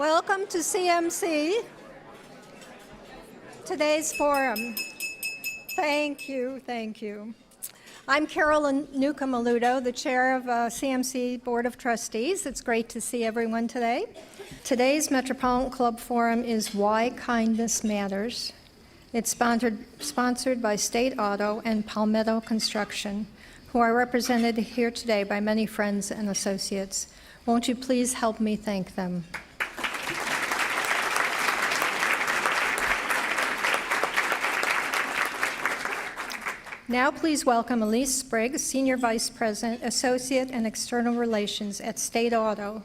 Welcome to CMC, today's forum. Thank you, thank you. I'm Carolyn Newcomb-Aludo, the chair of CMC Board of Trustees. It's great to see everyone today. Today's Metropolitan Club Forum is Why Kindness Matters. It's sponsored by State Auto and Palmetto Construction, who are represented here today by many friends and associates. Won't you please help me thank them? Now please welcome Elise Spriggs, Senior Vice President, Associate and External Relations at State Auto,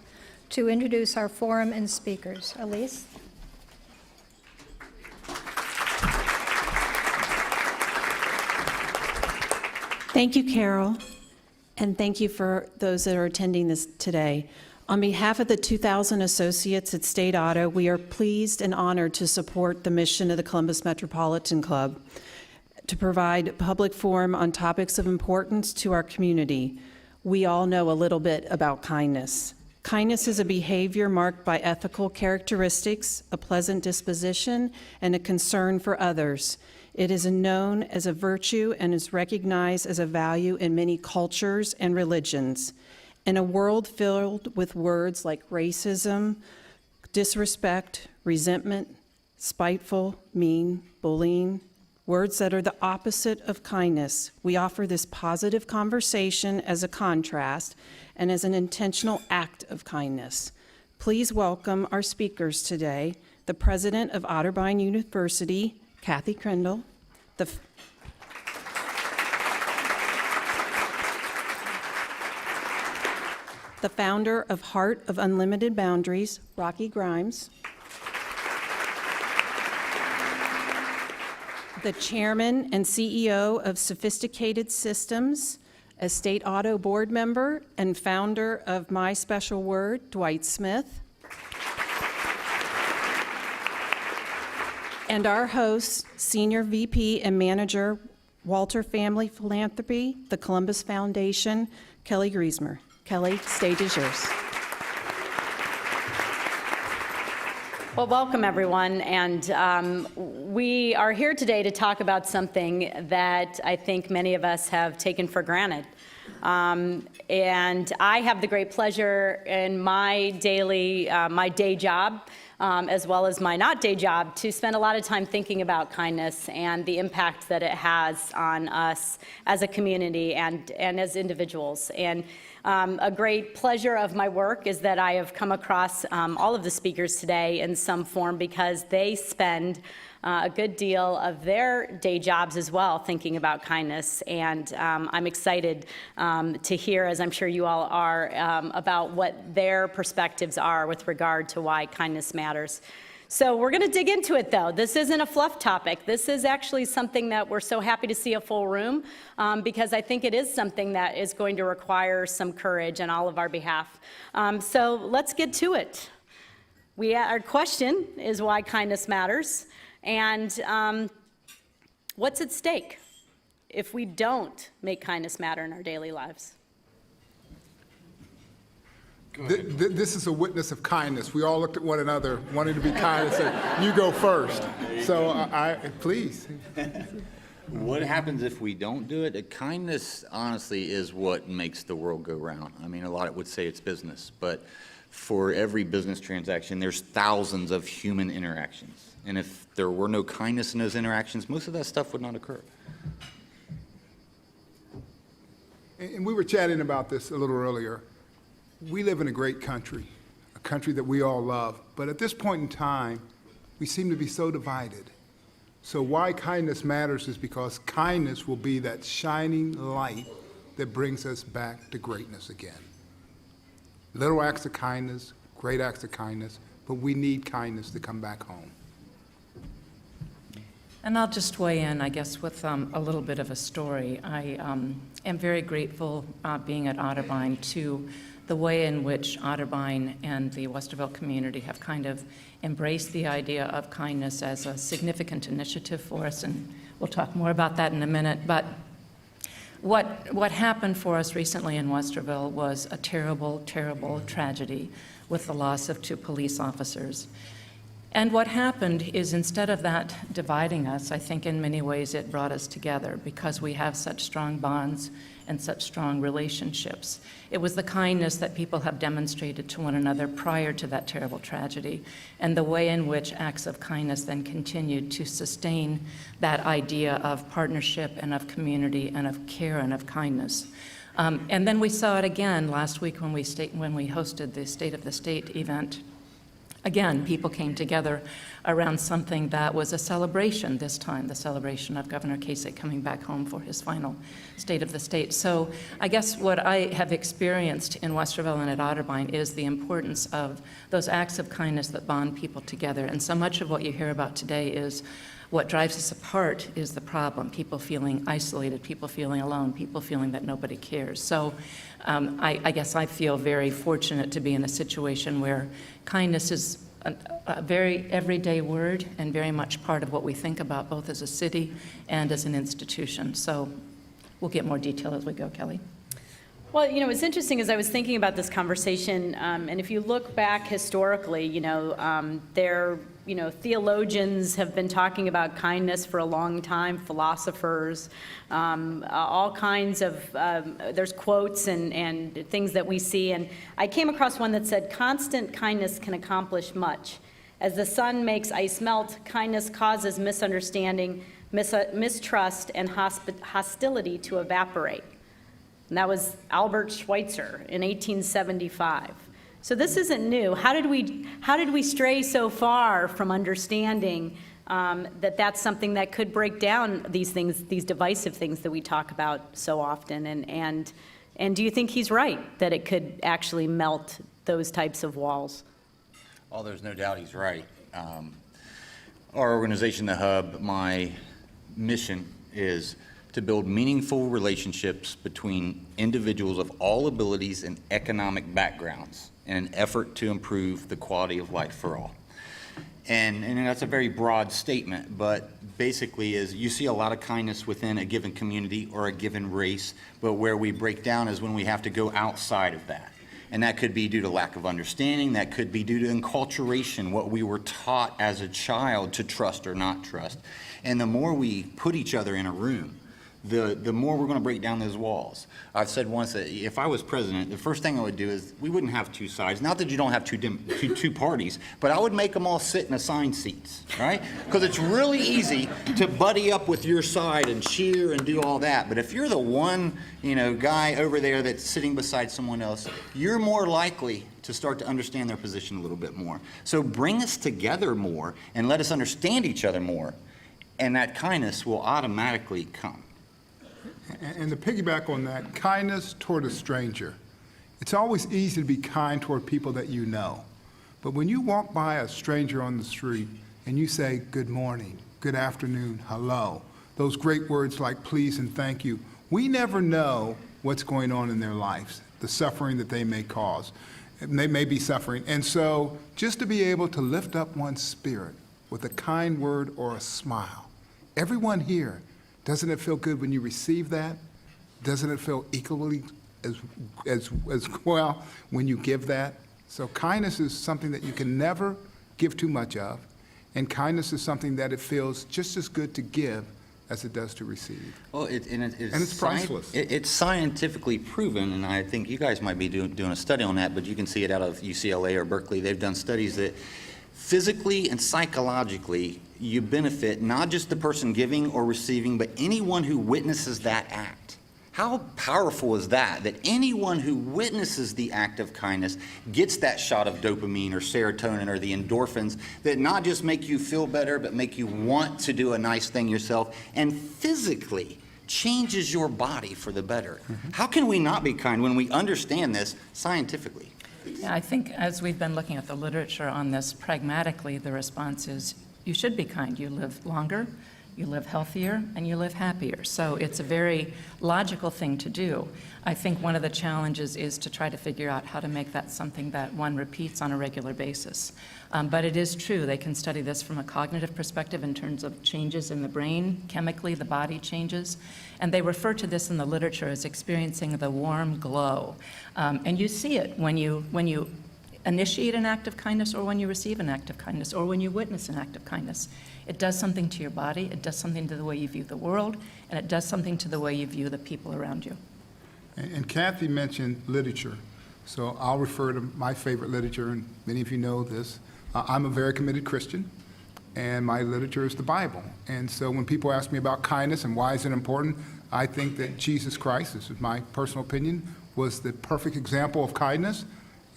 to introduce our forum and speakers. Elise? Thank you, Carol, and thank you for those that are attending this today. On behalf of the 2,000 associates at State Auto, we are pleased and honored to support the mission of the Columbus Metropolitan Club to provide a public forum on topics of importance to our community. We all know a little bit about kindness. Kindness is a behavior marked by ethical characteristics, a pleasant disposition, and a concern for others. It is known as a virtue and is recognized as a value in many cultures and religions. In a world filled with words like racism, disrespect, resentment, spiteful, mean, bullying, words that are the opposite of kindness, we offer this positive conversation as a contrast and as an intentional act of kindness. Please welcome our speakers today, the president of Otterbein University, Kathy Crandall, the founder of Heart of Unlimited Boundaries, Rocky Grimes, the chairman and CEO of Sophisticated Systems, a State Auto board member and founder of My Special Word, Dwight Smith, and our host, Senior VP and Manager, Walter Family Philanthropy, the Columbus Foundation, Kelly Griesmer. Kelly, stage is yours. Well, welcome everyone, and we are here today to talk about something that I think many of us have taken for granted. And I have the great pleasure in my day job, as well as my not day job, to spend a lot of time thinking about kindness and the impact that it has on us as a community and as individuals. And a great pleasure of my work is that I have come across all of the speakers today in some form because they spend a good deal of their day jobs as well thinking about kindness. And I'm excited to hear, as I'm sure you all are, about what their perspectives are with regard to why kindness matters. So we're going to dig into it, though. This isn't a fluff topic. This is actually something that we're so happy to see a full room because I think it is something that is going to require some courage on all of our behalf. So let's get to it. Our question is why kindness matters and what's at stake if we don't make kindness matter in our daily lives. This is a witness of kindness. We all looked at one another, wanting to be kind, and said, "You go first." So, please. What happens if we don't do it? Kindness, honestly, is what makes the world go round. I mean, a lot would say it's business, but for every business transaction, there's thousands of human interactions. And if there were no kindness in those interactions, most of that stuff would not occur. And we were chatting about this a little earlier. We live in a great country, a country that we all love. But at this point in time, we seem to be so divided. So why kindness matters is because kindness will be that shining light that brings us back to greatness again. Little acts of kindness, great acts of kindness, but we need kindness to come back home. And I'll just weigh in, I guess, with a little bit of a story. I am very grateful being at Otterbein to the way in which Otterbein and the Westerville community have kind of embraced the idea of kindness as a significant initiative for us, and we'll talk more about that in a minute. But what happened for us recently in Westerville was a terrible, terrible tragedy. with the loss of 2 police officers. And what happened is, instead of that dividing us, I think in many ways it brought us together because we have such strong bonds and such strong relationships. It was the kindness that people have demonstrated to one another prior to that terrible tragedy, and the way in which acts of kindness then continued to sustain that idea of partnership and of community and of care and of kindness. And then we saw it again last week when we hosted the State of the State event. Again, people came together around something that was a celebration this time, the celebration of Governor Kasich coming back home for his final State of the State. So I guess what I have experienced in Westerville and at Otterbein is the importance of those acts of kindness that bond people together. And so much of what you hear about today is what drives us apart is the problem, people feeling isolated, people feeling alone, people feeling that nobody cares. So I guess I feel very fortunate to be in a situation where kindness is a very everyday word and very much part of what we think about both as a city and as an institution. So we'll get more detail as we go, Kelly. Well, what's interesting is I was thinking about this conversation, and if you look back historically, theologians have been talking about kindness for a long time, philosophers, all kinds of, there's quotes and things that we see, and I came across one that said, constant kindness can accomplish much. As the sun makes ice melt, kindness causes misunderstanding, mistrust, and hostility to evaporate. And that was Albert Schweitzer in 1875. So this isn't new. How did we stray so far from understanding that that's something that could break down these things, these divisive things that we talk about so often? And do you think he's right that it could actually melt those types of walls? Oh, there's no doubt he's right. Our organization, The Hub, my mission is to build meaningful relationships between individuals of all abilities and economic backgrounds in an effort to improve the quality of life for all. And that's a very broad statement, but basically is you see a lot of kindness within a given community or a given race, but where we break down is when we have to go outside of that. And that could be due to lack of understanding, that could be due to enculturation, what we were taught as a child to trust or not trust. And the more we put each other in a room, the more we're going to break down those walls. I've said once that if I was president, the first thing I would do is we wouldn't have two sides. Not that you don't have two parties, but I would make them all sit in assigned seats, right? Because it's really easy to buddy up with your side and cheer and do all that. But if you're the one, guy over there that's sitting beside someone else, you're more likely to start to understand their position a little bit more. So bring us together more and let us understand each other more, and that kindness will automatically come. And to piggyback on that, kindness toward a stranger. It's always easy to be kind toward people that you know. But when you walk by a stranger on the street and you say, good morning, good afternoon, hello, those great words like please and thank you, we never know what's going on in their lives, the suffering that they may cause. They may be suffering. And so just to be able to lift up one's spirit with a kind word or a smile. Everyone here, doesn't it feel good when you receive that? Doesn't it feel equally as well when you give that? So kindness is something that you can never give too much of, and kindness is something that it feels just as good to give as it does to receive. Well, it's priceless. It's scientifically proven, and I think you guys might be doing a study on that, but you can see it out of UCLA or Berkeley. They've done studies that physically and psychologically, you benefit not just the person giving or receiving, but anyone who witnesses that act. How powerful is that? That anyone who witnesses the act of kindness gets that shot of dopamine or serotonin or the endorphins that not just make you feel better, but make you want to do a nice thing yourself, and physically changes your body for the better. Mm-hmm. How can we not be kind when we understand this scientifically? Yeah, I think as we've been looking at the literature on this, pragmatically, the response is you should be kind. You live longer, you live healthier, and you live happier. So it's a very logical thing to do. I think one of the challenges is to try to figure out how to make that something that one repeats on a regular basis. But it is true, they can study this from a cognitive perspective in terms of changes in the brain. Chemically, the body changes. And they refer to this in the literature as experiencing the warm glow. And you see it when you initiate an act of kindness or when you receive an act of kindness or when you witness an act of kindness. It does something to your body, it does something to the way you view the world, and it does something to the way you view the people around you. And Kathy mentioned literature, so I'll refer to my favorite literature, and many of you know this. I'm a very committed Christian, and my literature is the Bible. And so when people ask me about kindness and why is it important, I think that Jesus Christ, this is my personal opinion, was the perfect example of kindness.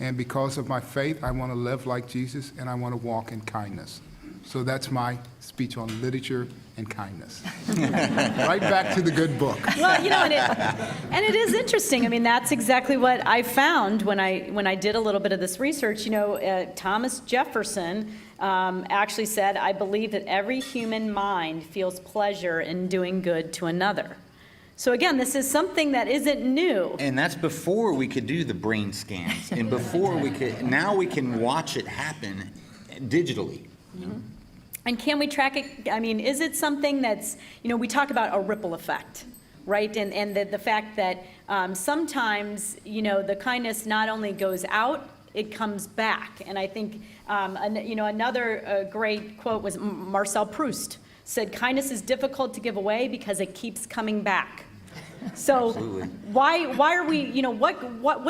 And because of my faith, I want to live like Jesus, and I want to walk in kindness. So that's my speech on literature and kindness. Right back to the good book. Well, you know, and it is interesting. I mean, that's exactly what I found when I did a little bit of this research. You know, Thomas Jefferson actually said, "I believe that every human mind feels pleasure in doing good to another." So again, this is something that isn't new. And that's before we could do the brain scans, and before we could, now we can watch it happen digitally. You know? And can we track it? I mean, is it something that's, you know, we talk about a ripple effect, right? And the fact that sometimes, you know, the kindness not only goes out, it comes back. And I think, you know, another great quote was Marcel Proust said, "Kindness is difficult to give away because it keeps coming back." So why are we, you know, what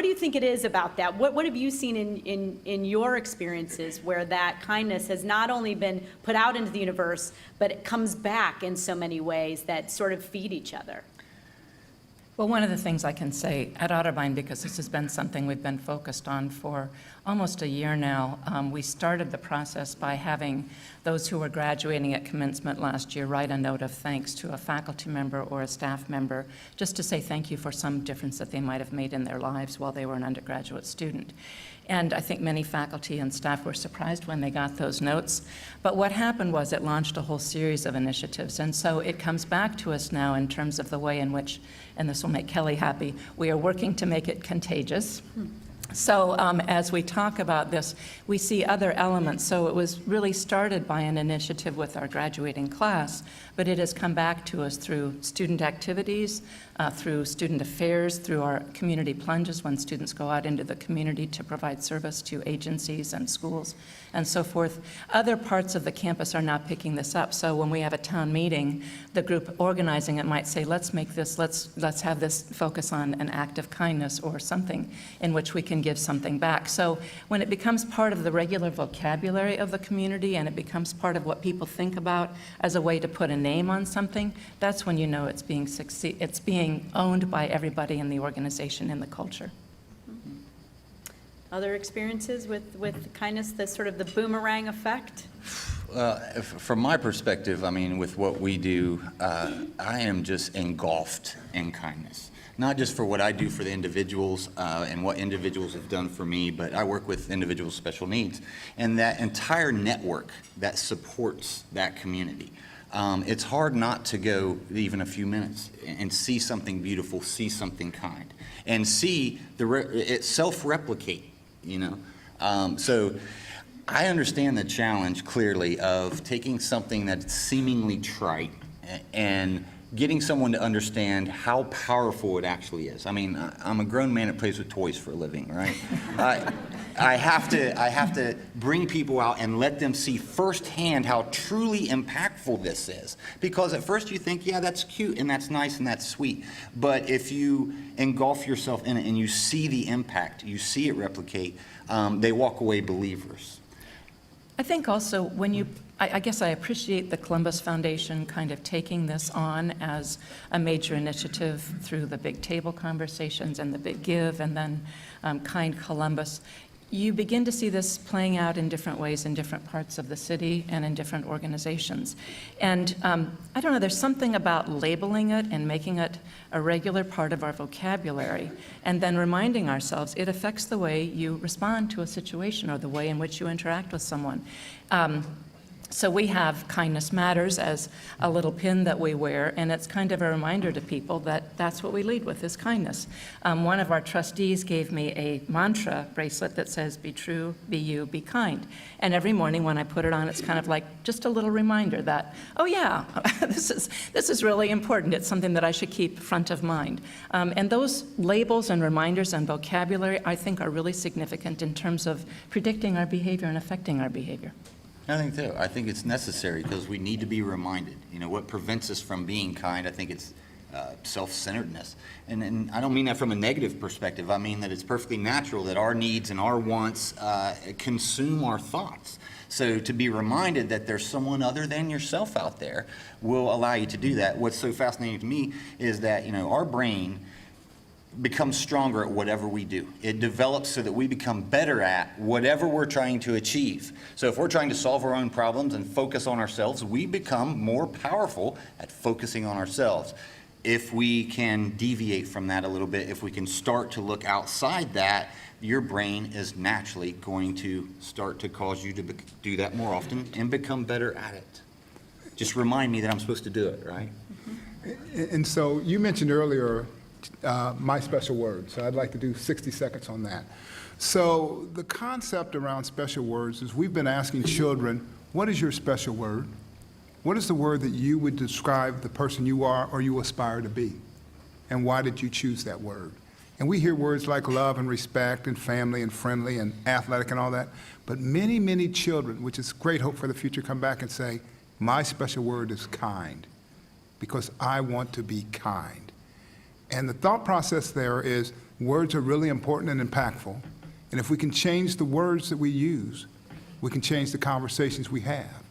do you think it is about that? What have you seen in your experiences where that kindness has not only been put out into the universe, but it comes back in so many ways that sort of feed each other? Well, one of the things I can say at Otterbein, because this has been something we've been focused on for almost a year now, we started the process by having those who were graduating at commencement last year write a note of thanks to a faculty member or a staff member, just to say thank you for some difference that they might have made in their lives while they were an undergraduate student. And I think many faculty and staff were surprised when they got those notes. But what happened was it launched a whole series of initiatives. And so it comes back to us now in terms of the way in which, and this will make Kelly happy, we are working to make it contagious. So as we talk about this, we see other elements. So it was really started by an initiative with our graduating class, but it has come back to us through student activities, through student affairs, through our community plunges when students go out into the community to provide service to agencies and schools and so forth. Other parts of the campus are now picking this up. So when we have a town meeting, the group organizing it might say, let's make this, let's have this focus on an act of kindness or something in which we can give something back. So when it becomes part of the regular vocabulary of the community and it becomes part of what people think about as a way to put a name on something, that's when you know it's being owned by everybody in the organization and the culture. Other experiences with kindness, the sort of the boomerang effect? From my perspective, I mean, with what we do, I am just engulfed in kindness. Not just for what I do for the individuals and what individuals have done for me, but I work with individuals with special needs. And that entire network that supports that community. It's hard not to go even a few minutes and see something beautiful, see something kind, and see it self-replicate, you know. So I understand the challenge clearly of taking something that's seemingly trite and getting someone to understand how powerful it actually is. I mean, I'm a grown man that plays with toys for a living, right? I have to bring people out and let them see firsthand how truly impactful this is. Because at first you think, yeah, that's cute and that's nice and that's sweet. But if you engulf yourself in it and you see the impact, you see it replicate, they walk away believers. I think also when I guess I appreciate the Columbus Foundation kind of taking this on as a major initiative through the Big Table conversations and the Big Give and then Kind Columbus. You begin to see this playing out in different ways in different parts of the city and in different organizations. And I don't know, there's something about labeling it and making it a regular part of our vocabulary and then reminding ourselves it affects the way you respond to a situation or the way in which you interact with someone. So we have Kindness Matters as a little pin that we wear, and it's kind of a reminder to people that that's what we lead with, is kindness. One of our trustees gave me a mantra bracelet that says, be true, be you, be kind. And every morning when I put it on, it's kind of like just a little reminder that, oh yeah, this is really important. It's something that I should keep front of mind. And those labels and reminders and vocabulary, I think, are really significant in terms of predicting our behavior and affecting our behavior. I think so. I think it's necessary because we need to be reminded. You know, what prevents us from being kind, I think it's self-centeredness. And I don't mean that from a negative perspective. I mean that it's perfectly natural that our needs and our wants consume our thoughts. So to be reminded that there's someone other than yourself out there will allow you to do that. What's so fascinating to me is that, you know, our brain becomes stronger at whatever we do. It develops so that we become better at whatever we're trying to achieve. So if we're trying to solve our own problems and focus on ourselves, we become more powerful at focusing on ourselves. If we can deviate from that a little bit, if we can start to look outside that, your brain is naturally going to start to cause you to do that more often and become better at it. Just remind me that I'm supposed to do it, right? And so you mentioned earlier my special word, so I'd like to do 60 seconds on that. So the concept around special words is we've been asking children, what is your special word? What is the word that you would describe the person you are or you aspire to be? And why did you choose that word? And we hear words like love and respect and family and friendly and athletic and all that, but many, many children, which is great hope for the future, come back and say, my special word is kind, because I want to be kind. And the thought process there is words are really important and impactful. And if we can change the words that we use, we can change the conversations we have.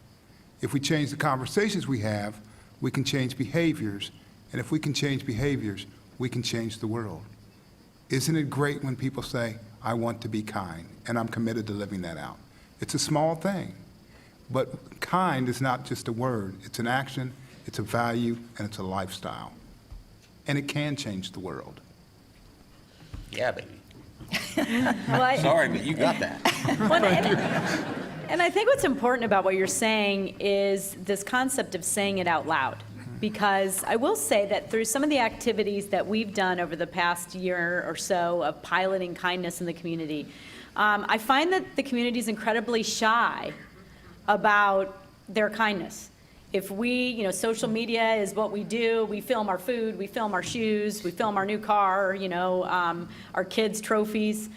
If we change the conversations we have, we can change behaviors. And if we can change behaviors, we can change the world. Isn't it great when people say, I want to be kind, and I'm committed to living that out? It's a small thing, but kind is not just a word. It's an action, it's a value, and it's a lifestyle. And it can change the world. Yeah, baby. Well, Sorry, but you got that. and I think what's important about what you're saying is this concept of saying it out loud. Because I will say that through some of the activities that we've done over the past year or so of piloting kindness in the community, I find that the community is incredibly shy about their kindness. If we, social media is what we do. We film our food, we film our shoes, we film our new car, our kids' trophies.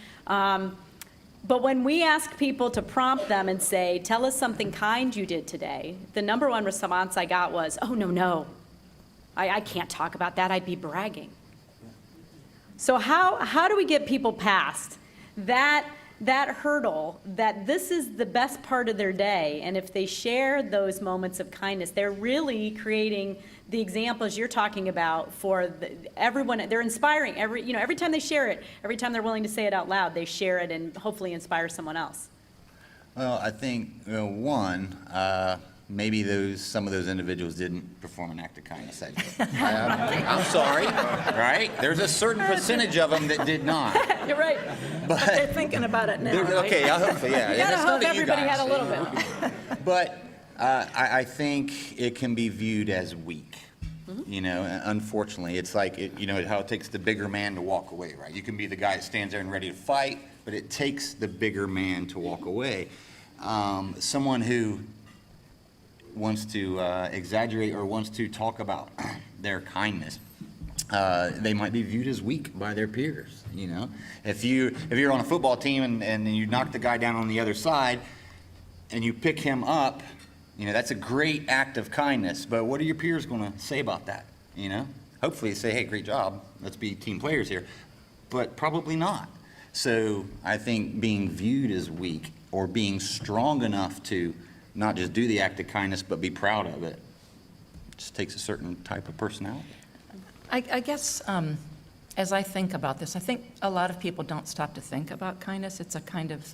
But when we ask people to prompt them and say, tell us something kind you did today, the number one response I got was, oh, no. I can't talk about that. I'd be bragging. So how do we get people past that hurdle that this is the best part of their day, and if they share those moments of kindness, they're really creating the examples you're talking about for everyone. They're inspiring every time they share it, every time they're willing to say it out loud, they share it and hopefully inspire someone else. Well, I think, maybe some of those individuals didn't perform an act of kindness that day. I'm sorry, right? There's a certain percentage of them that did not. You're right. But they're thinking about it now, right? Okay, I hope so, yeah. You gotta It's not hope that you everybody guys, had a little bit. But I think it can be viewed as weak. Unfortunately, it's like, how it takes the bigger man to walk away, right? You can be the guy that stands there and ready to fight, but it takes the bigger man to walk away. Someone who wants to exaggerate or wants to talk about their kindness, they might be viewed as weak by their peers. If you're on a football team and you knock the guy down on the other side and you pick him up, that's a great act of kindness. But what are your peers going to say about that? Hopefully they say, hey, great job, let's be team players here. But probably not. So I think being viewed as weak or being strong enough to not just do the act of kindness, but be proud of it, just takes a certain type of personality. I guess as I think about this, I think a lot of people don't stop to think about kindness. It's a kind of,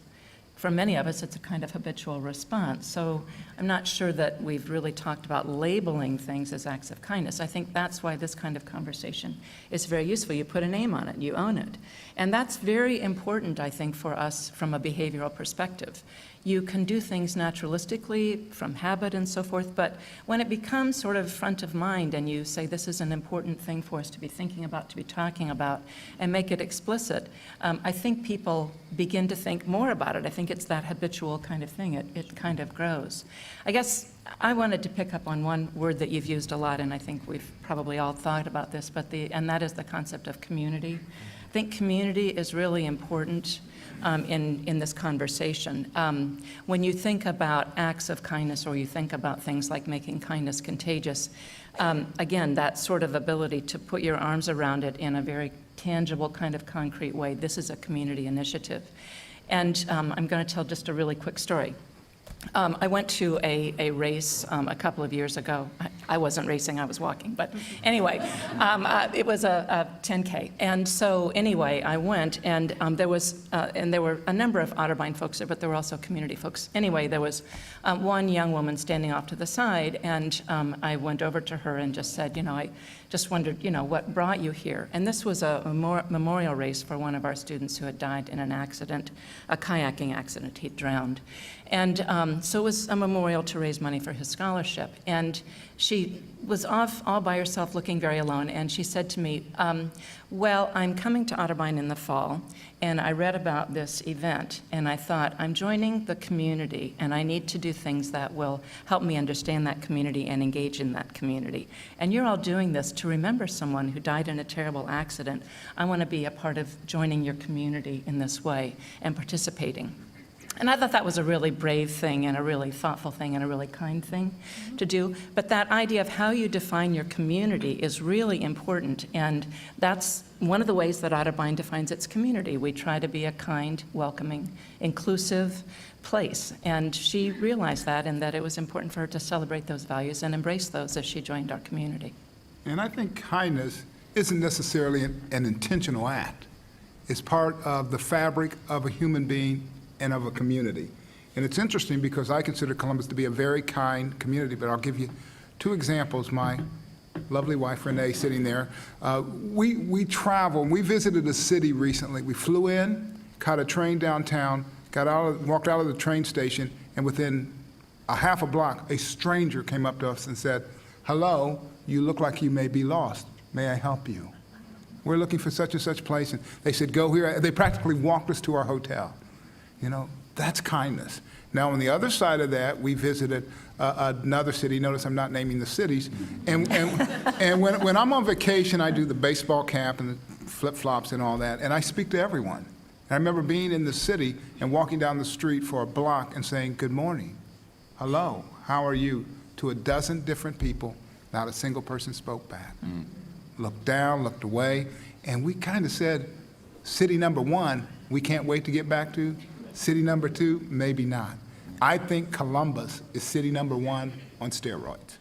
for many of us, it's a kind of habitual response. So I'm not sure that we've really talked about labeling things as acts of kindness. I think that's why this kind of conversation is very useful. You put a name on it, you own it. And that's very important, I think, for us from a behavioral perspective. You can do things naturalistically from habit and so forth, but when it becomes sort of front of mind and you say this is an important thing for us to be thinking about, to be talking about, and make it explicit, I think people begin to think more about it. I think it's that habitual kind of thing. It kind of grows. I guess I wanted to pick up on one word that you've used a lot, and I think we've probably all thought about this, and that is the concept of community. I think community is really important in this conversation. When you think about acts of kindness, or you think about things like making kindness contagious, again, that sort of ability to put your arms around it in a very tangible kind of concrete way, this is a community initiative. And I'm going to tell just a really quick story. I went to a race a couple of years ago. I wasn't racing, I was walking, but anyway, it was a 10K. And so anyway, I went, and there were a number of Otterbein folks there, but there were also community folks. Anyway, there was one young woman standing off to the side, and I went over to her and just said, I just wondered, what brought you here? And this was a memorial race for one of our students who had died in an accident, a kayaking accident. He'd drowned. And so it was a memorial to raise money for his scholarship. And she was off all by herself, looking very alone, and she said to me, well, I'm coming to Otterbein in the fall, and I read about this event, and I thought, I'm joining the community, and I need to do things that will help me understand that community and engage in that community. And you're all doing this to remember someone who died in a terrible accident. I want to be a part of joining your community in this way and participating. And I thought that was a really brave thing and a really thoughtful thing and a really kind thing to do. But that idea of how you define your community is really important. And that's one of the ways that Otterbein defines its community. We try to be a kind, welcoming, inclusive place. And she realized that, and that it was important for her to celebrate those values and embrace those as she joined our community. And I think kindness isn't necessarily an intentional act. It's part of the fabric of a human being and of a community. And it's interesting because I consider Columbus to be a very kind community, but I'll give you two examples. My lovely wife, Renee, sitting there. We travel, and we visited a city recently. We flew in, caught a train downtown, walked out of the train station, and within a half a block, a stranger came up to us and said, hello, you look like you may be lost. May I help you? We're looking for such and such place. And they said, go here. They practically walked us to our hotel. That's kindness. Now, on the other side of that, we visited another city. Notice I'm not naming the cities. And when I'm on vacation, I do the baseball cap and the flip-flops and all that, and I speak to everyone. And I remember being in the city and walking down the street for a block and saying, good morning, hello, how are you, to a dozen different people. Not a single person spoke back. Looked down, looked away, and we kind of said, city number one, we can't wait to get back to. City number two, maybe not. I think Columbus is city number one on steroids.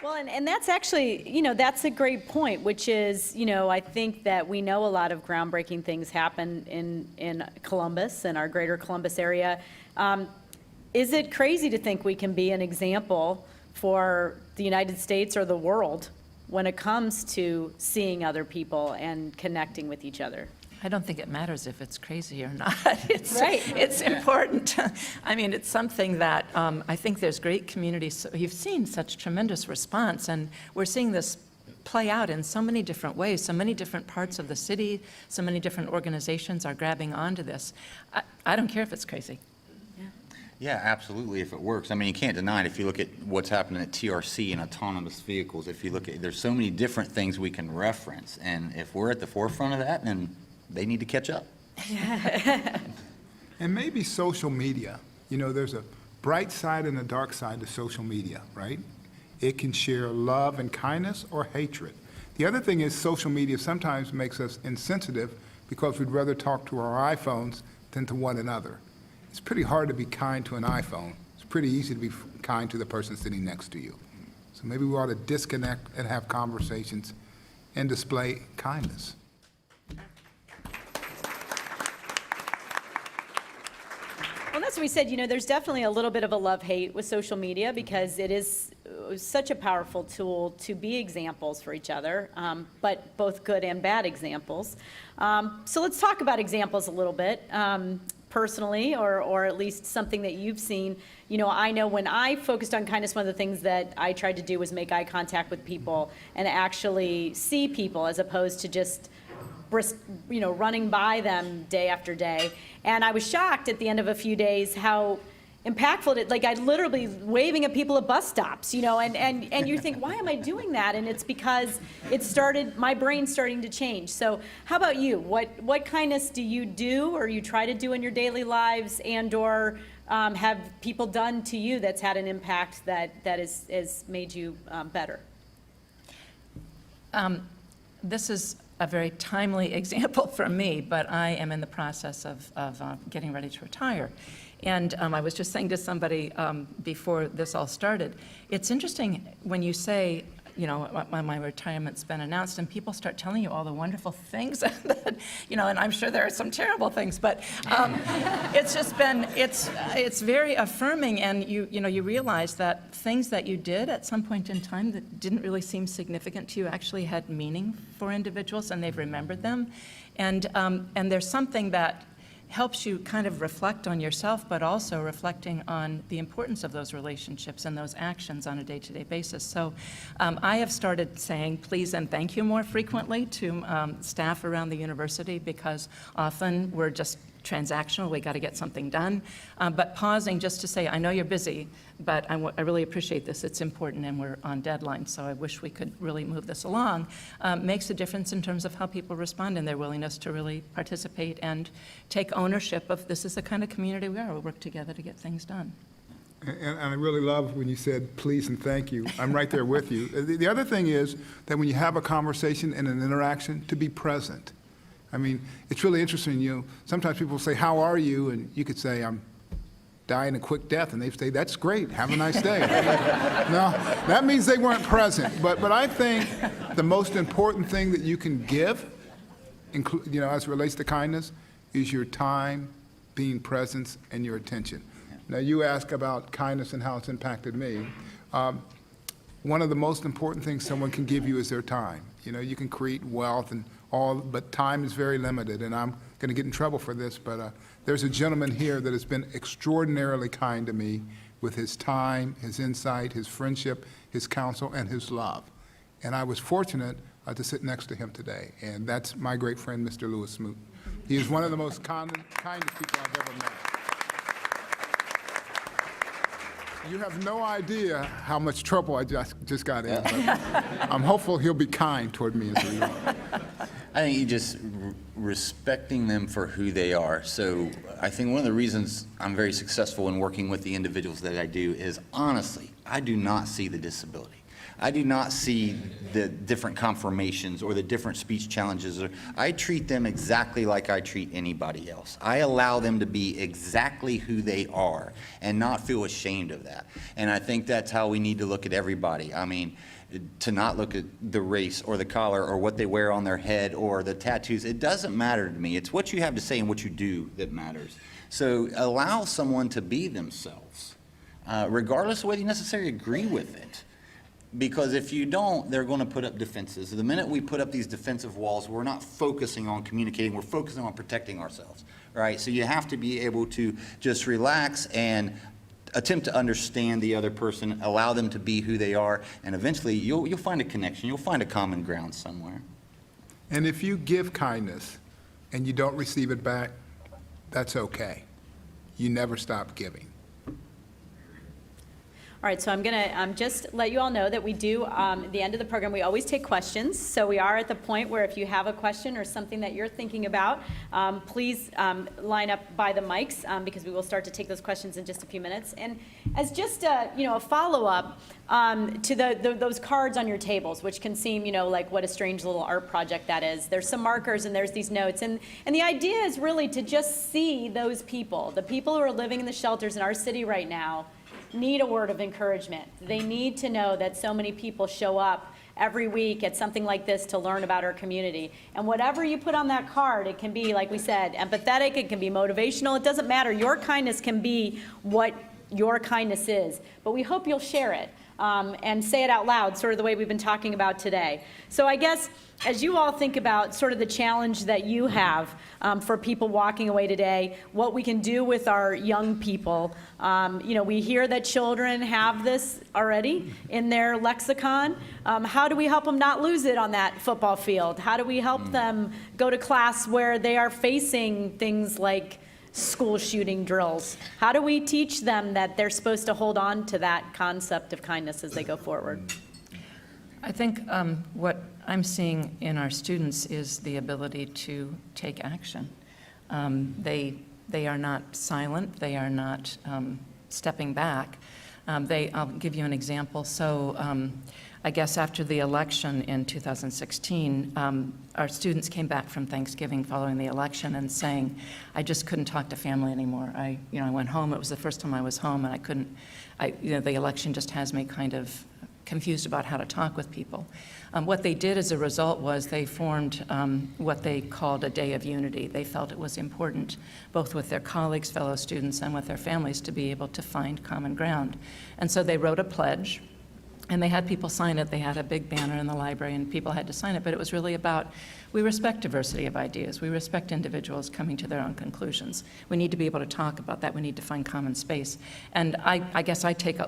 Well, and that's actually, that's a great point, which is, I think that we know a lot of groundbreaking things happen in Columbus and our greater Columbus area. Is it crazy to think we can be an example for the United States or the world when it comes to seeing other people and connecting with each other? I don't think it matters if it's crazy or not. It's, Right. It's important. I mean, it's something that I think there's great communities. You've seen such tremendous response, and we're seeing this play out in so many different ways. So many different parts of the city, so many different organizations are grabbing onto this. I don't care if it's crazy. Yeah, absolutely, if it works. I mean, you can't deny it. If you look at what's happening at TRC and autonomous vehicles, if you look at, there's so many different things we can reference. And if we're at the forefront of that, then they need to catch up. And maybe social media. There's a bright side and a dark side to social media, right? It can share love and kindness or hatred. The other thing is social media sometimes makes us insensitive because we'd rather talk to our iPhones than to one another. It's pretty hard to be kind to an iPhone. It's pretty easy to be kind to the person sitting next to you. So maybe we ought to disconnect and have conversations and display kindness. Well, that's as we said, there's definitely a little bit of a love-hate with social media because it is such a powerful tool to be examples for each other, but both good and bad examples. So let's talk about examples a little bit. Personally, or at least something that you've seen. I know when I focused on kindness, one of the things that I tried to do was make eye contact with people and actually see people as opposed to just running by them day after day. And I was shocked at the end of a few days how impactful it, like I literally waving at people at bus stops, and you think, why am I doing that? And it's because my brain's starting to change. So how about you? What kindness do you do or you try to do in your daily lives or have people done to you that's had an impact that has made you better? This is a very timely example for me, but I am in the process of getting ready to retire. And I was just saying to somebody before this all started, it's interesting when you say, when my retirement's been announced and people start telling you all the wonderful things that, and I'm sure there are some terrible things, but it's just been, it's very affirming, and you realize that things that you did at some point in time that didn't really seem significant to you actually had meaning for individuals, and they've remembered them. And there's something that helps you kind of reflect on yourself, but also reflecting on the importance of those relationships and those actions on a day-to-day basis. So I have started saying please and thank you more frequently to staff around the university, because often we're just transactional, we got to get something done, but pausing just to say, I know you're busy, but I really appreciate this, it's important, and we're on deadline, so I wish we could really move this along, makes a difference in terms of how people respond and their willingness to really participate and take ownership of this is the kind of community we are, we work together to get things done. And I really love when you said please and thank you. I'm right there with you. The other thing is that when you have a conversation and an interaction, to be present. I mean, it's really interesting, sometimes people say, how are you? And you could say, I'm dying a quick death, and they say, that's great, have a nice day. No, that means they weren't present. But I think the most important thing that you can give, as it relates to kindness, is your time, being present, and your attention. Now, you ask about kindness and how it's impacted me. One of the most important things someone can give you is their time. You can create wealth and all, but time is very limited, and I'm going to get in trouble for this, but there's a gentleman here that has been extraordinarily kind to me with his time, his insight, his friendship, his counsel, and his love. And I was fortunate to sit next to him today, and that's my great friend, Mr. Louis Smoot. He is one of the most kindest people I've ever met. You have no idea how much trouble I just got in, but I'm hopeful he'll be kind toward me as a result. I think you just respecting them for who they are. So I think one of the reasons I'm very successful in working with the individuals that I do is, honestly, I do not see the disability. I do not see the different conformations or the different speech challenges. I treat them exactly like I treat anybody else. I allow them to be exactly who they are and not feel ashamed of that. And I think that's how we need to look at everybody. I mean, to not look at the race or the collar or what they wear on their head or the tattoos. It doesn't matter to me. It's what you have to say and what you do that matters. So allow someone to be themselves, regardless of whether you necessarily agree with it. Because if you don't, they're going to put up defenses. The minute we put up these defensive walls, we're not focusing on communicating, we're focusing on protecting ourselves, right? So you have to be able to just relax and attempt to understand the other person, allow them to be who they are, and eventually you'll find a connection, you'll find a common ground somewhere. And if you give kindness and you don't receive it back, that's okay. You never stop giving. All right, so I'm going to just let you all know that we do, at the end of the program, we always take questions. So we are at the point where if you have a question or something that you're thinking about, please line up by the mics, because we will start to take those questions in just a few minutes. And as just a follow-up to those cards on your tables, which can seem, like what a strange little art project that is. There's some markers and there's these notes. And the idea is really to just see those people, the people who are living in the shelters in our city right now, need a word of encouragement. They need to know that so many people show up every week at something like this to learn about our community. And whatever you put on that card, it can be, like we said, empathetic, it can be motivational, it doesn't matter. Your kindness can be what your kindness is. But we hope you'll share it and say it out loud, sort of the way we've been talking about today. So I guess as you all think about sort of the challenge that you have for people walking away today, what we can do with our young people, we hear that children have this already in their lexicon. How do we help them not lose it on that football field? How do we help them go to class where they are facing things like school shooting drills? How do we teach them that they're supposed to hold on to that concept of kindness as they go forward? I think what I'm seeing in our students is the ability to take action. They are not silent. They are not stepping back. I'll give you an example. So I guess after the election in 2016, our students came back from Thanksgiving following the election and saying, I just couldn't talk to family anymore. I went home. It was the first time I was home, and I couldn't, the election just has me kind of confused about how to talk with people. What they did as a result was they formed what they called a day of unity. They felt it was important, both with their colleagues, fellow students, and with their families, to be able to find common ground. And so they wrote a pledge, and they had people sign it. They had a big banner in the library, and people had to sign it. But it was really about, we respect diversity of ideas. We respect individuals coming to their own conclusions. We need to be able to talk about that. We need to find common space. And I guess I take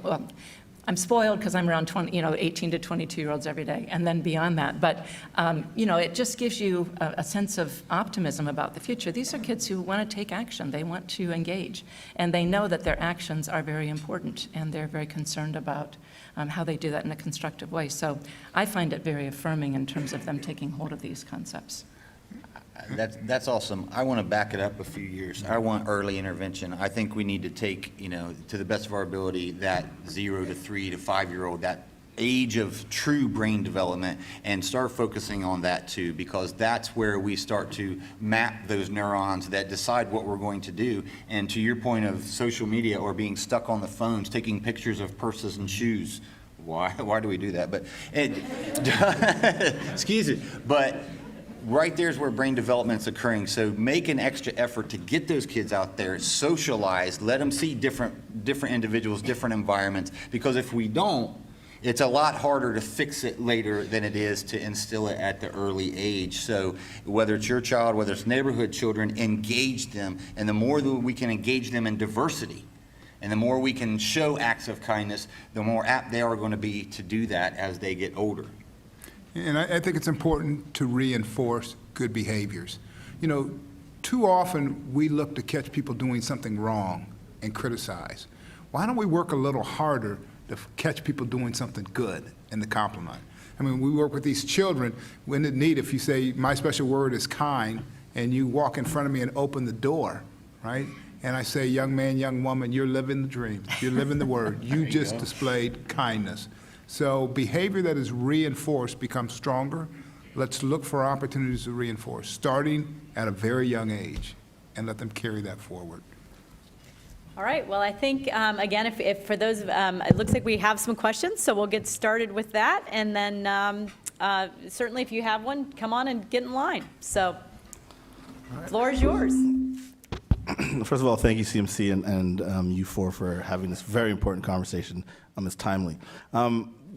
I'm spoiled because I'm around 18 to 22-year-olds every day, and then beyond that. But, it just gives you a sense of optimism about the future. These are kids who want to take action. They want to engage, and they know that their actions are very important, and they're very concerned about how they do that in a constructive way. So I find it very affirming in terms of them taking hold of these concepts. That's awesome. I want to back it up a few years. I want early intervention. I think we need to take, to the best of our ability, that 0 to 3 to 5-year-old, that age of true brain development, and start focusing on that too, because that's where we start to map those neurons that decide what we're going to do. And to your point of social media or being stuck on the phones, taking pictures of purses and shoes. Why do we do that? But excuse me. But right there's where brain development's occurring. So make an extra effort to get those kids out there, socialize, let them see different individuals, different environments. Because if we don't, it's a lot harder to fix it later than it is to instill it at the early age. So whether it's your child, whether it's neighborhood children, engage them. And the more that we can engage them in diversity, and the more we can show acts of kindness, the more apt they are going to be to do that as they get older. And I think it's important to reinforce good behaviors. Too often we look to catch people doing something wrong and criticize. Why don't we work a little harder to catch people doing something good and to compliment? I mean, we work with these children. Isn't it neat if you say, my special word is kind, and you walk in front of me and open the door, right? And I say, young man, young woman, you're living the dream. You're living the word. You just displayed kindness. So behavior that is reinforced becomes stronger. Let's look for opportunities to reinforce, starting at a very young age, and let them carry that forward. All right, well, I think, again, if for those, it looks like we have some questions, so we'll get started with that. And then certainly if you have one, come on and get in line. So the floor is yours. First of all, thank you, CMC, and you four for having this very important conversation. It's timely.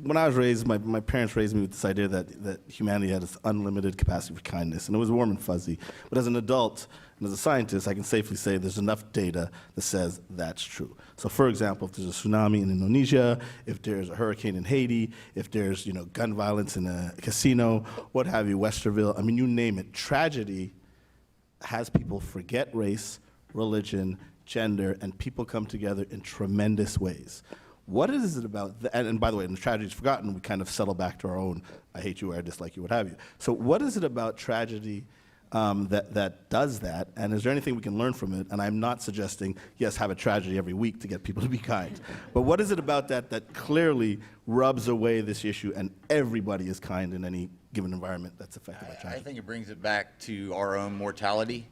When I was raised, my parents raised me with this idea that humanity had this unlimited capacity for kindness, and it was warm and fuzzy. But as an adult and as a scientist, I can safely say there's enough data that says that's true. So, for example, if there's a tsunami in Indonesia, if there's a hurricane in Haiti, if there's gun violence in a casino, what have you, Westerville, I mean, you name it, tragedy has people forget race, religion, gender, and people come together in tremendous ways. What is it about, and by the way, when the tragedy is forgotten, we kind of settle back to our own, I hate you or I dislike you, what have you. So what is it about tragedy that does that, and is there anything we can learn from it? And I'm not suggesting, yes, have a tragedy every week to get people to be kind. But what is it about that clearly rubs away this issue and everybody is kind in any given environment that's affected by tragedy? I think it brings it back to our own mortality.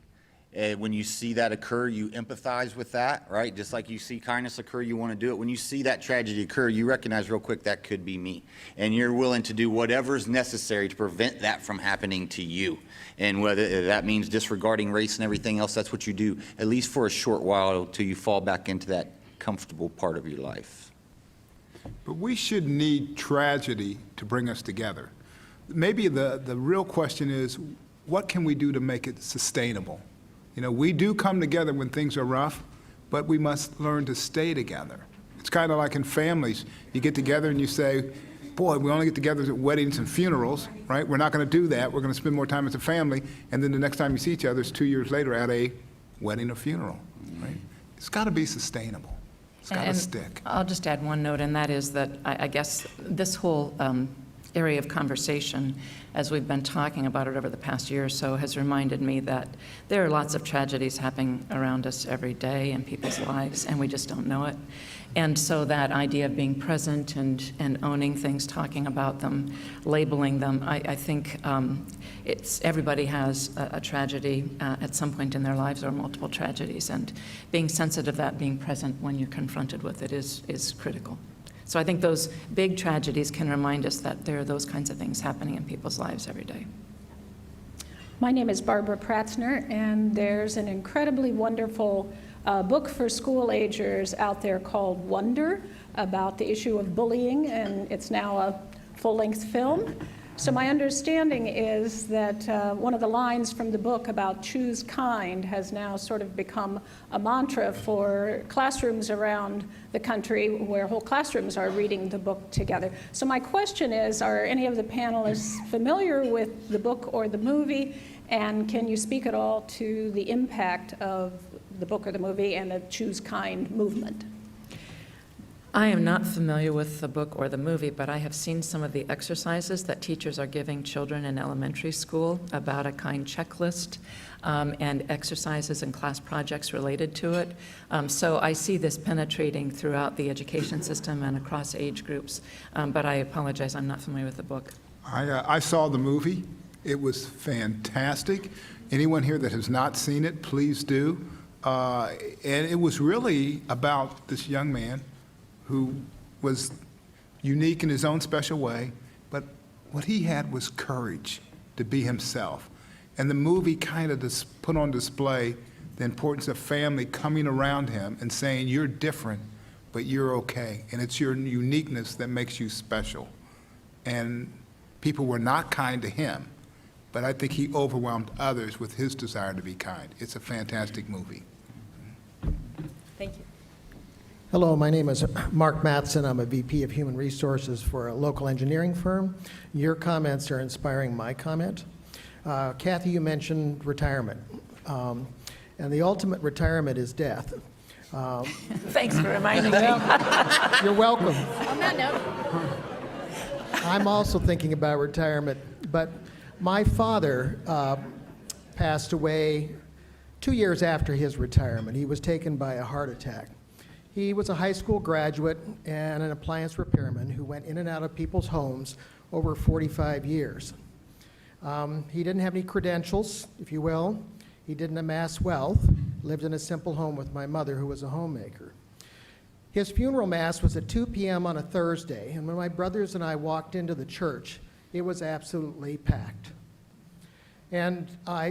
When you see that occur, you empathize with that, right? Just like you see kindness occur, you want to do it. When you see that tragedy occur, you recognize real quick that could be me. And you're willing to do whatever's necessary to prevent that from happening to you. And whether that means disregarding race and everything else, that's what you do, at least for a short while, until you fall back into that comfortable part of your life. But we should need tragedy to bring us together. Maybe the real question is, what can we do to make it sustainable? You know, we do come together when things are rough, but we must learn to stay together. It's kind of like in families. You get together and you say, boy, we only get together at weddings and funerals, right? We're not going to do that. We're going to spend more time as a family. And then the next time you see each other is 2 years later at a wedding or funeral, right? It's got to be sustainable. It's got to stick. I'll just add one note, and that is that I guess this whole area of conversation, as we've been talking about it over the past year or so, has reminded me that there are lots of tragedies happening around us every day in people's lives, and we just don't know it. And so that idea of being present and owning things, talking about them, labeling them, I think everybody has a tragedy at some point in their lives, or multiple tragedies, and being sensitive to that, being present when you're confronted with it is critical. So I think those big tragedies can remind us that there are those kinds of things happening in people's lives every day. My name is Barbara Pratzner, and there's an incredibly wonderful book for school-agers out there called Wonder, about the issue of bullying, and it's now a full-length film. So my understanding is that one of the lines from the book about choose kind has now sort of become a mantra for classrooms around the country, where whole classrooms are reading the book together. So my question is, are any of the panelists familiar with the book or the movie? And can you speak at all to the impact of the book or the movie and the choose kind movement? I am not familiar with the book or the movie, but I have seen some of the exercises that teachers are giving children in elementary school about a kind checklist and exercises and class projects related to it. So I see this penetrating throughout the education system and across age groups, but I apologize, I'm not familiar with the book. I saw the movie. It was fantastic. Anyone here that has not seen it, please do. And it was really about this young man who was unique in his own special way, but what he had was courage to be himself. And the movie kind of put on display the importance of family coming around him and saying, you're different, but you're okay. And it's your uniqueness that makes you special. And people were not kind to him, but I think he overwhelmed others with his desire to be kind. It's a fantastic movie. Thank you. Hello, my name is Mark Mattson. I'm a VP of Human Resources for a local engineering firm. Your comments are inspiring my comment. Kathy, you mentioned retirement, and the ultimate retirement is death. Thanks for reminding me. You're welcome. On that note. I'm also thinking about retirement, but my father passed away 2 years after his retirement. He was taken by a heart attack. He was a high school graduate and an appliance repairman who went in and out of people's homes over 45 years. He didn't have any credentials, if you will. He didn't amass wealth, lived in a simple home with my mother, who was a homemaker. His funeral mass was at 2 p.m. on a Thursday, and when my brothers and I walked into the church, it was absolutely packed. And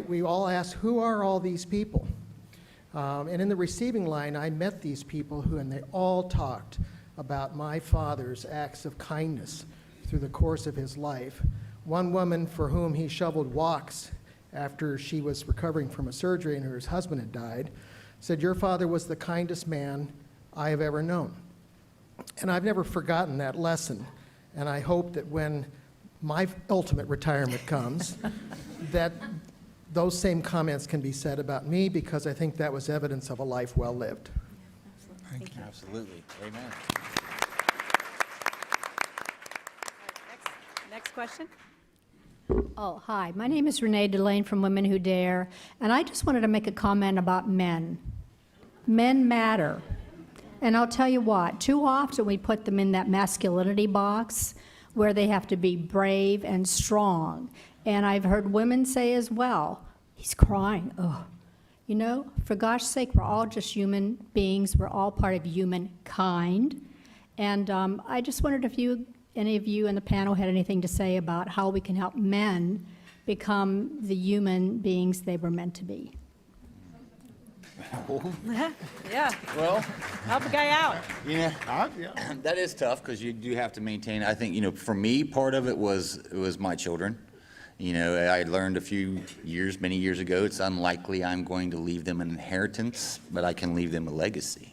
we all asked, who are all these people? And in the receiving line, I met these people and they all talked about my father's acts of kindness through the course of his life. One woman for whom he shoveled walks after she was recovering from a surgery and her husband had died, said, your father was the kindest man I have ever known. And I've never forgotten that lesson. And I hope that when my ultimate retirement comes, that those same comments can be said about me, because I think that was evidence of a life well lived. Thank you. Absolutely. Amen. Next question. Oh, hi. My name is Renee Delane from Women Who Dare, and I just wanted to make a comment about men. Men matter. And I'll tell you what, too often we put them in that masculinity box where they have to be brave and strong. And I've heard women say as well, he's crying. Oh, You know, for gosh sake, we're all just human beings. We're all part of humankind. And I just wondered if any of you in the panel had anything to say about how we can help men become the human beings they were meant to be. Yeah, Well, help a guy out. you know, that is tough because you do have to maintain. I think, for me, part of it was my children. I learned many years ago, it's unlikely I'm going to leave them an inheritance, but I can leave them a legacy.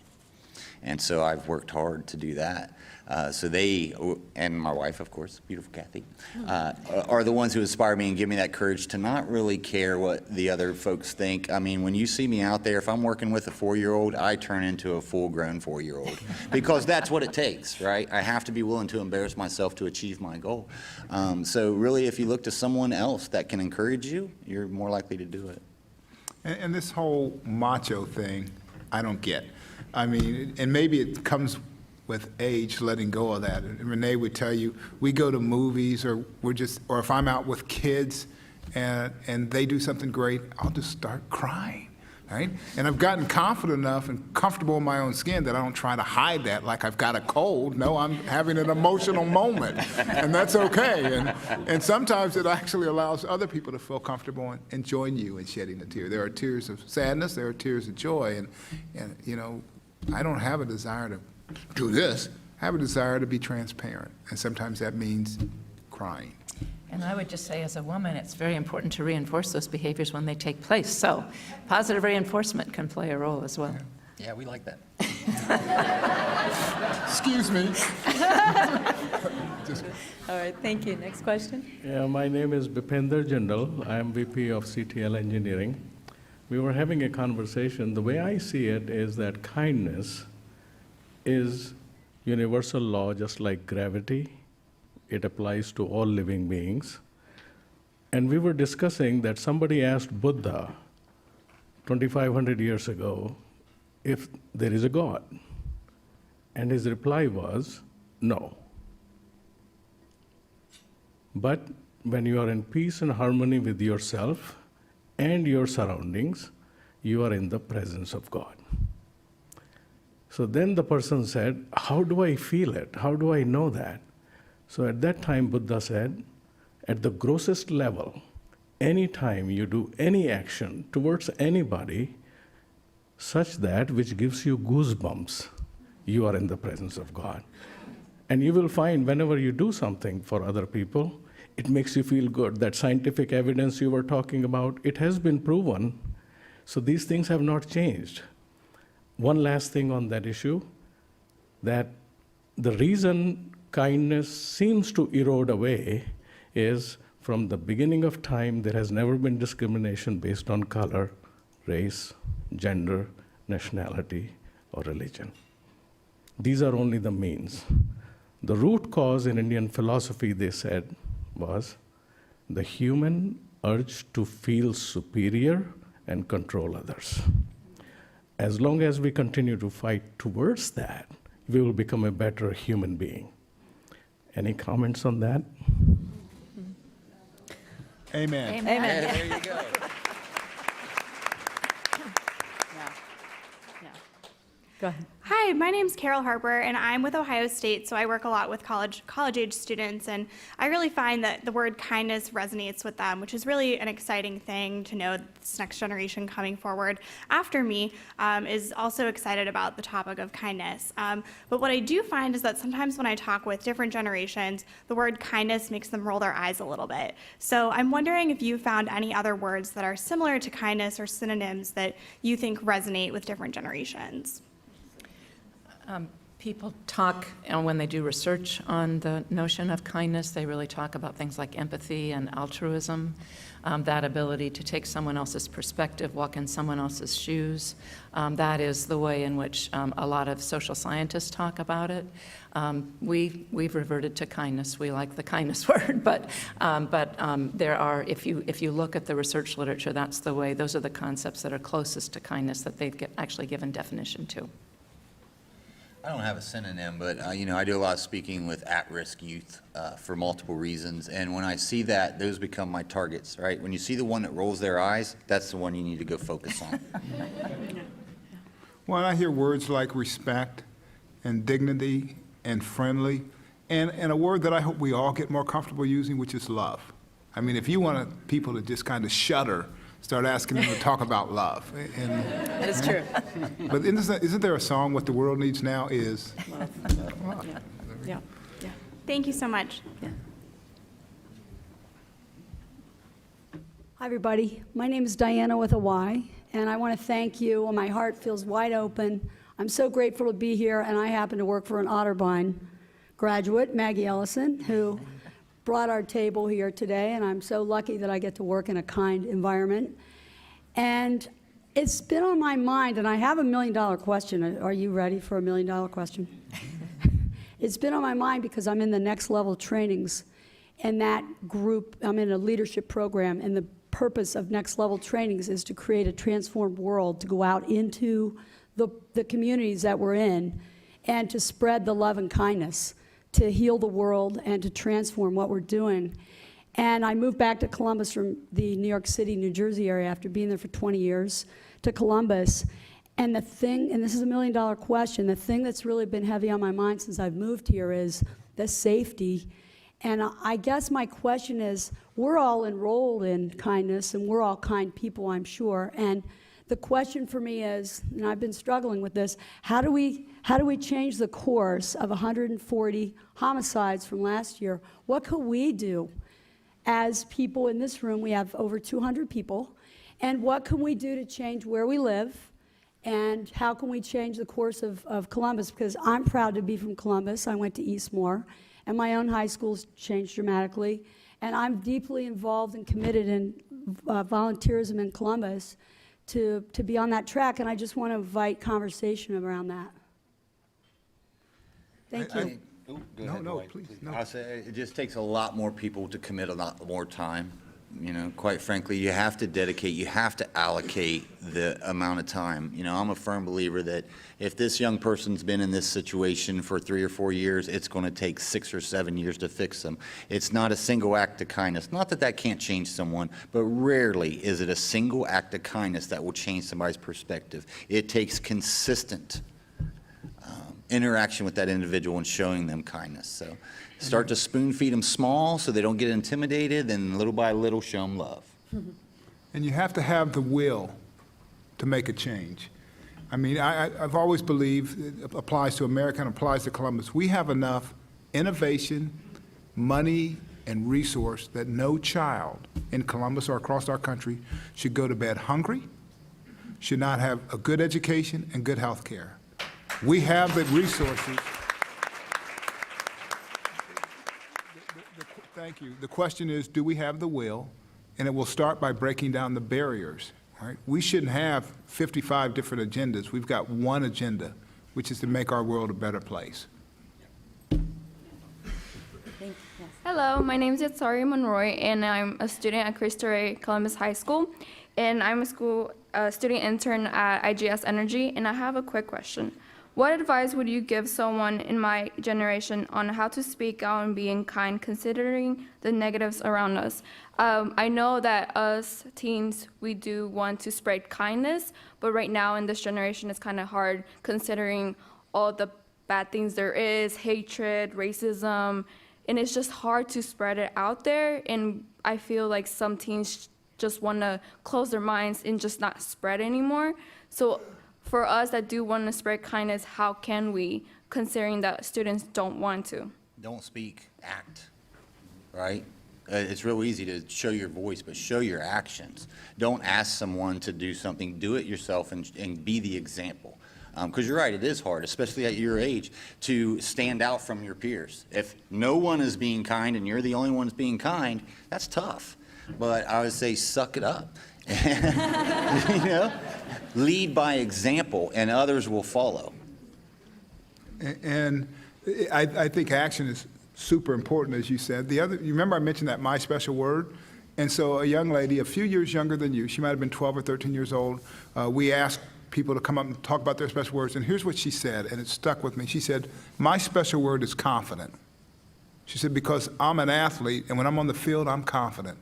And so I've worked hard to do that. So they, and my wife, of course, beautiful Kathy, are the ones who inspire me and give me that courage to not really care what the other folks think. I mean, when you see me out there, if I'm working with a 4-year-old, I turn into a full-grown 4-year-old because that's what it takes, right? I have to be willing to embarrass myself to achieve my goal. So really, if you look to someone else that can encourage you, you're more likely to do it. And this whole macho thing, I don't get. I mean, and maybe it comes with age, letting go of that. And Renee would tell you, we go to movies or if I'm out with kids and they do something great, I'll just start crying, right? And I've gotten confident enough and comfortable in my own skin that I don't try to hide that like I've got a cold. No, I'm having an emotional moment, and that's okay. And sometimes it actually allows other people to feel comfortable and join you in shedding a tear. There are tears of sadness, there are tears of joy, and I don't have a desire to do this. I have a desire to be transparent, and sometimes that means crying. And I would just say, as a woman, it's very important to reinforce those behaviors when they take place. So positive reinforcement can play a role as well. Yeah, we like that. Excuse me. All right, thank you. Next question. Yeah, my name is Bipender Jindal. I am VP of CTL Engineering. We were having a conversation. The way I see it is that kindness is universal law, just like gravity. It applies to all living beings. And we were discussing that somebody asked Buddha 2,500 years ago if there is a God. And his reply was, no. But when you are in peace and harmony with yourself and your surroundings, you are in the presence of God. So then the person said, how do I feel it? How do I know that? So at that time, Buddha said, at the grossest level, anytime you do any action towards anybody, such that which gives you goosebumps, you are in the presence of God. And you will find whenever you do something for other people, it makes you feel good. That scientific evidence you were talking about, it has been proven. So these things have not changed. One last thing on that issue, that the reason kindness seems to erode away is from the beginning of time, there has never been discrimination based on color, race, gender, nationality, or religion. These are only the means. The root cause in Indian philosophy, they said, was the human urge to feel superior and control others. As long as we continue to fight towards that, we will become a better human being. Any comments on that? Amen. Amen. There you go. Go ahead. Hi, my name's Carol Harper, and I'm with Ohio State, so I work a lot with college-age students, and I really find that the word kindness resonates with them, which is really an exciting thing to know that this next generation coming forward after me is also excited about the topic of kindness. But what I do find is that sometimes when I talk with different generations, the word kindness makes them roll their eyes a little bit. So I'm wondering if you found any other words that are similar to kindness or synonyms that you think resonate with different generations. People talk, and when they do research on the notion of kindness, they really talk about things like empathy and altruism, that ability to take someone else's perspective, walk in someone else's shoes. That is the way in which a lot of social scientists talk about it. We've reverted to kindness. We like the kindness word, but there are, if you look at the research literature, that's the way, those are the concepts that are closest to kindness that they've actually given definition to. I don't have a synonym, but, I do a lot of speaking with at-risk youth for multiple reasons. And when I see that, those become my targets, right? When you see the one that rolls their eyes, that's the one you need to go focus on. Well, I hear words like respect and dignity and friendly, and a word that I hope we all get more comfortable using, which is love. I mean, if you want people to just kind of shudder, start asking them to talk about love. That is true. But isn't there a song, What the World Needs Now is? Yeah. Thank you so much. Hi, everybody. My name is Diana with a Y, and I want to thank you. My heart feels wide open. I'm so grateful to be here, and I happen to work for an Otterbein graduate, Maggie Ellison, who brought our table here today, and I'm so lucky that I get to work in a kind environment. And it's been on my mind, and I have a $1 million question. Are you ready for a $1 million question? It's been on my mind because I'm in the next level trainings, and that group, I'm in a leadership program, and the purpose of next level trainings is to create a transformed world, to go out into the communities that we're in, and to spread the love and kindness, to heal the world and to transform what we're doing. And I moved back to Columbus from the New York City, New Jersey area after being there for 20 years to Columbus. And the thing, and this is a $1 million question, the thing that's really been heavy on my mind since I've moved here is the safety. And I guess my question is, we're all enrolled in kindness and we're all kind people, I'm sure. And the question for me is, and I've been struggling with this, how do we change the course of 140 homicides from last year? What could we do as people in this room? We have over 200 people. And what can we do to change where we live? And how can we change the course of Columbus? Because I'm proud to be from Columbus. I went to Eastmore, and my own high school's changed dramatically. And I'm deeply involved and committed in volunteerism in Columbus to be on that track, and I just want to invite conversation around that. Thank you. Please, no. I'll say, it just takes a lot more people to commit a lot more time. Quite frankly, you have to dedicate, you have to allocate the amount of time. I'm a firm believer that if this young person's been in this situation for 3 or 4 years, it's going to take 6 or 7 years to fix them. It's not a single act of kindness. Not that that can't change someone, but rarely is it a single act of kindness that will change somebody's perspective. It takes consistent interaction with that individual and showing them kindness. So start to spoon feed them small so they don't get intimidated, and little by little show them love. And you have to have the will to make a change. I mean, I've always believed, it applies to America and applies to Columbus, we have enough innovation, money, and resource that no child in Columbus or across our country should go to bed hungry, should not have a good education and good health care. We have the resources. Thank you. The question is, do we have the will? And it will start by breaking down the barriers. Right? We shouldn't have 55 different agendas. We've got one agenda, which is to make our world a better place. Hello, my name is Yatsari Monroy, and I'm a student at Cristo Rey Columbus High School, and I'm a student intern at IGS Energy, and I have a quick question. What advice would you give someone in my generation on how to speak out and being kind, considering the negatives around us? I know that us teens, we do want to spread kindness, but right now in this generation, it's kind of hard considering all the bad things there is, hatred, racism, and it's just hard to spread it out there. And I feel like some teens just want to close their minds and just not spread anymore. So for us that do want to spread kindness, how can we, considering that students don't want to? Don't speak, act, right? It's real easy to show your voice, but show your actions. Don't ask someone to do something. Do it yourself and be the example. Because you're right, it is hard, especially at your age, to stand out from your peers. If no one is being kind and you're the only one that's being kind, that's tough. But I would say suck it up. Lead by example, and others will follow. And I think action is super important, as you said. You remember I mentioned that my special word? And so a young lady, a few years younger than you, she might have been 12 or 13 years old, we asked people to come up and talk about their special words. And here's what she said, and it stuck with me. She said, my special word is confident. She said, because I'm an athlete, and when I'm on the field, I'm confident.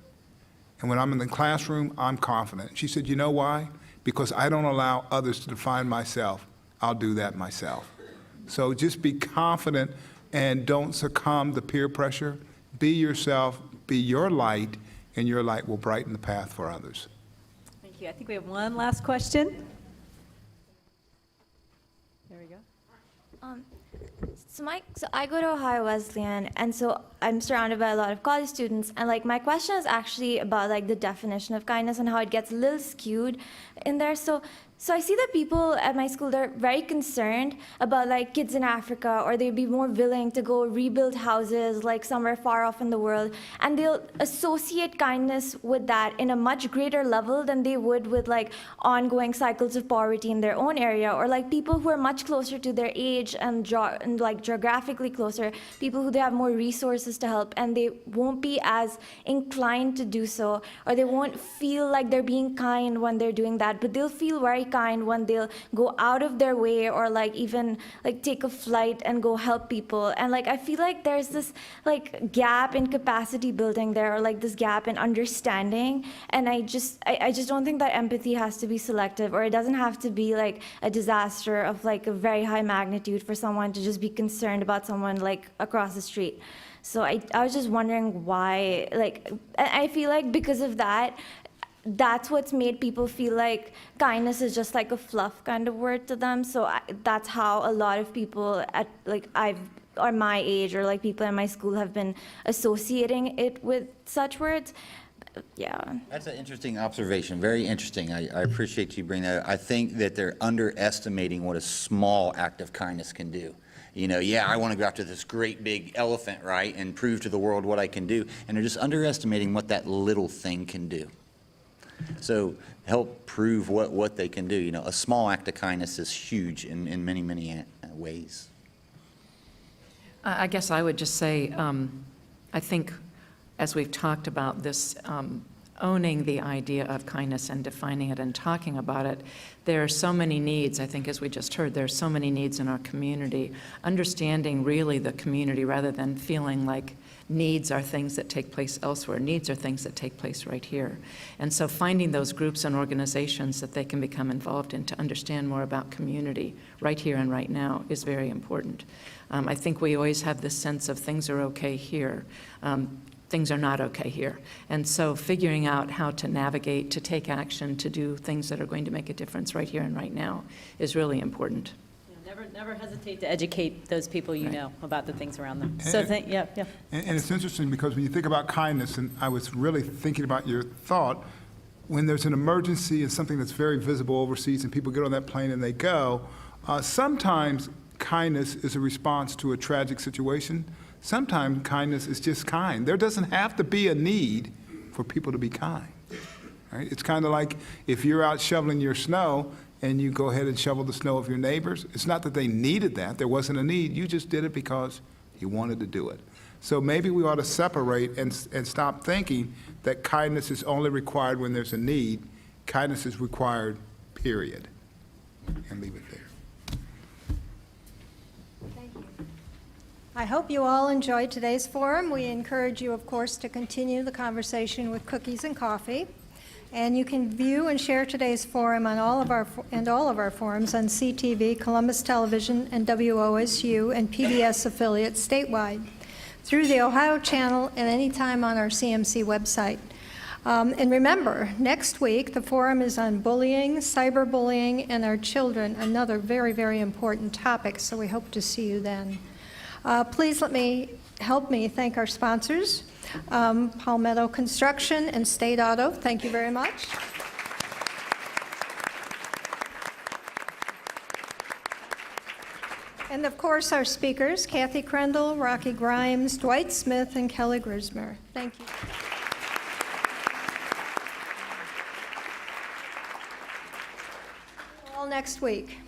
And when I'm in the classroom, I'm confident. She said, you know why? Because I don't allow others to define myself. I'll do that myself. So just be confident and don't succumb to peer pressure. Be yourself, be your light, and your light will brighten the path for others. Thank you. I think we have one last question. There we go. So I go to Ohio Wesleyan, and so I'm surrounded by a lot of college students, and like my question is actually about like the definition of kindness and how it gets a little skewed in there. So I see that people at my school, they're very concerned about like kids in Africa, or they'd be more willing to go rebuild houses like somewhere far off in the world, and they'll associate kindness with that in a much greater level than they would with like ongoing cycles of poverty in their own area, or like people who are much closer to their age and like geographically closer, people who they have more resources to help, and they won't be as inclined to do so, or they won't feel like they're being kind when they're doing that, but they'll feel very kind when they'll go out of their way, or like even like take a flight and go help people. And like I feel like there's this like gap in capacity building there, or like this gap in understanding, and I just don't think that empathy has to be selective, or it doesn't have to be like a disaster of like a very high magnitude for someone to just be concerned about someone like across the street. So I was just wondering why, like, I feel like because of that, that's what's made people feel like kindness is just like a fluff kind of word to them. So that's how a lot of people at like or my age, or like people in my school have been associating it with such words. Yeah. That's an interesting observation, very interesting. I appreciate you bringing that up. I think that they're underestimating what a small act of kindness can do. You know, yeah, I want to go after this great big elephant, right, and prove to the world what I can do. And they're just underestimating what that little thing can do. So help prove what they can do. You know, a small act of kindness is huge in many, many ways. I guess I would just say, I think as we've talked about this, owning the idea of kindness and defining it and talking about it, there are so many needs. I think as we just heard, there are so many needs in our community. Understanding really the community rather than feeling like needs are things that take place elsewhere. Needs are things that take place right here. And so finding those groups and organizations that they can become involved in to understand more about community right here and right now is very important. I think we always have this sense of things are okay here. Things are not okay here. And so figuring out how to navigate, to take action, to do things that are going to make a difference right here and right now is really important. Never hesitate to educate those people you know about the things around them. So And it's interesting because when you think about kindness, and I was really thinking about your thought, when there's an emergency and something that's very visible overseas and people get on that plane and they go, sometimes kindness is a response to a tragic situation. Sometimes kindness is just kind. There doesn't have to be a need for people to be kind. Right? It's kind of like if you're out shoveling your snow and you go ahead and shovel the snow of your neighbors. It's not that they needed that. There wasn't a need. You just did it because you wanted to do it. So maybe we ought to separate and stop thinking that kindness is only required when there's a need. Kindness is required, period. And leave it there. I hope you all enjoyed today's forum. We encourage you, of course, to continue the conversation with cookies and coffee. And you can view and share today's forum on all of our forums on CTV, Columbus Television, and WOSU and PBS affiliates statewide through the Ohio channel and anytime on our CMC website. And remember, next week the forum is on bullying, cyberbullying, and our children, another very, very important topic, so we hope to see you then. Please help me thank our sponsors, Palmetto Construction and State Auto. Thank you very much. And of course, our speakers, Kathy Crendel, Rocky Grimes, Dwight Smith, and Kelly Grismer. Thank you. All next week.